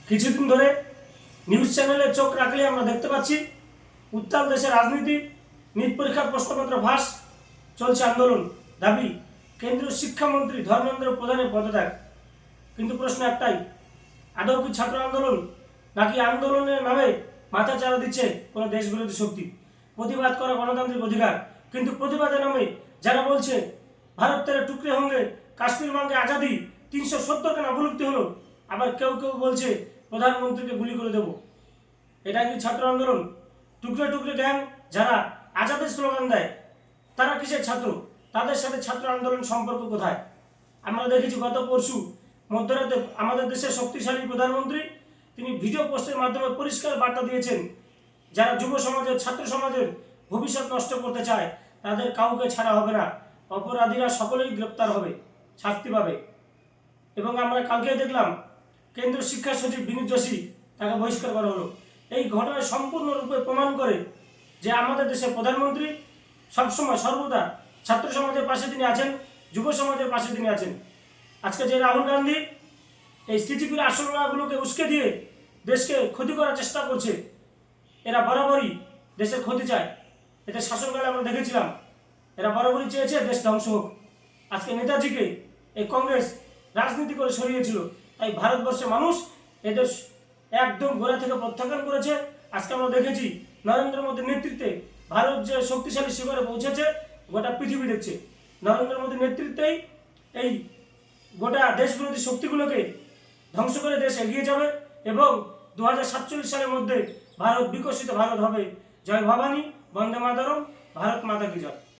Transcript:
কিছুদিন ধরে নিউজ চ্যানেলে চোখ রাখলে আমরা দেখতে পাচ্ছি উত্তাল দেশের রাজনীতি, নিট পরীক্ষার প্রশ্নপত্র ফাঁস, চলছে আন্দোলন, দাবি কেন্দ্রীয় শিক্ষামন্ত্রী ধর্মেন্দ্র প্রধানের পদত্যাগ। কিন্তু প্রশ্ন একটাই, আদৌ কি ছাত্র আন্দোলন নাকি আন্দোলনের নামে মাথা চারা দিচ্ছে কোনো দেশবিরোধী শক্তি? প্রতিবাদ করা গণতান্ত্রিক অধিকার, কিন্তু প্রতিবাদের নামে যারা বলছে ভারত তেরে টুকরে হোঙ্গে, কাশ্মীর মাঙ্গে আজাদি, 370 কেন অবলুপ্তি হলো, আবার কেউ কেউ বলছে প্রধানমন্ত্রীকে গুলি করে দেব। এটা কি ছাত্র আন্দোলন? টুকরে টুকরে গ্যাং যারা আজাদের স্লোগান দেয় তারা কিসের ছাত্র? তাদের সাথে ছাত্র আন্দোলন সম্পর্ক কোথায়? আমরা দেখেছি গত পরশু মধ্যরাতে আমাদের দেশের শক্তিশালী প্রধানমন্ত্রী তিনি ভিডিও পোস্টের মাধ্যমে পরিষ্কার বার্তা দিয়েছেন, যারা যুব সমাজের, ছাত্র সমাজের ভবিষ্যৎ নষ্ট করতে চায় তাদের কাউকে ছাড়া হবে না, অপরাধীরা সকলেই গ্রেপ্তার হবে, শাস্তি পাবে। এবং আমরা কালকে দেখলাম কেন্দ্রীয় শিক্ষা সচিব বিনীত যোশী তাকে বহিষ্কার করা হলো। এই ঘটনা সম্পূর্ণরূপে প্রমাণ করে যে আমাদের দেশের প্রধানমন্ত্রী সবসময় সর্বদা ছাত্র সমাজের পাশে তিনি আছেন, যুব সমাজের পাশে তিনি আছেন। আজকে যে রাহুল গান্ধী এই সিজিপির আশঙ্কাগুলোকে উস্কে দিয়ে দেশকে ক্ষতি করার চেষ্টা করছে, এরা বরাবরই দেশের ক্ষতি চায়। এটা শাসনকালে আমরা দেখেছিলাম, এরা বরাবরই চেয়েছে দেশ ধ্বংস হোক। আজকে নেতাজিকে এই কংগ্রেস রাজনীতি করে সরিয়েছিল, তাই ভারতবর্ষের মানুষ এদের একদম গোড়া থেকে প্রত্যাখ্যান করেছে। আজকে আমরা দেখেছি নরেন্দ্র মোদীর নেতৃত্বে ভারত যে শক্তিশালী শিখরে পৌঁছেছে গোটা পৃথিবী দেখছে। নরেন্দ্র মোদীর নেতৃত্বেই এই গোটা দেশবিরোধী শক্তিগুলোকে ধ্বংস করে দেশ এগিয়ে যাবে এবং 2047 সালের মধ্যে ভারত বিকশিত ভারত হবে। জয় ভবানী, বন্দে মাতরম, ভারত মাতা কি জয়।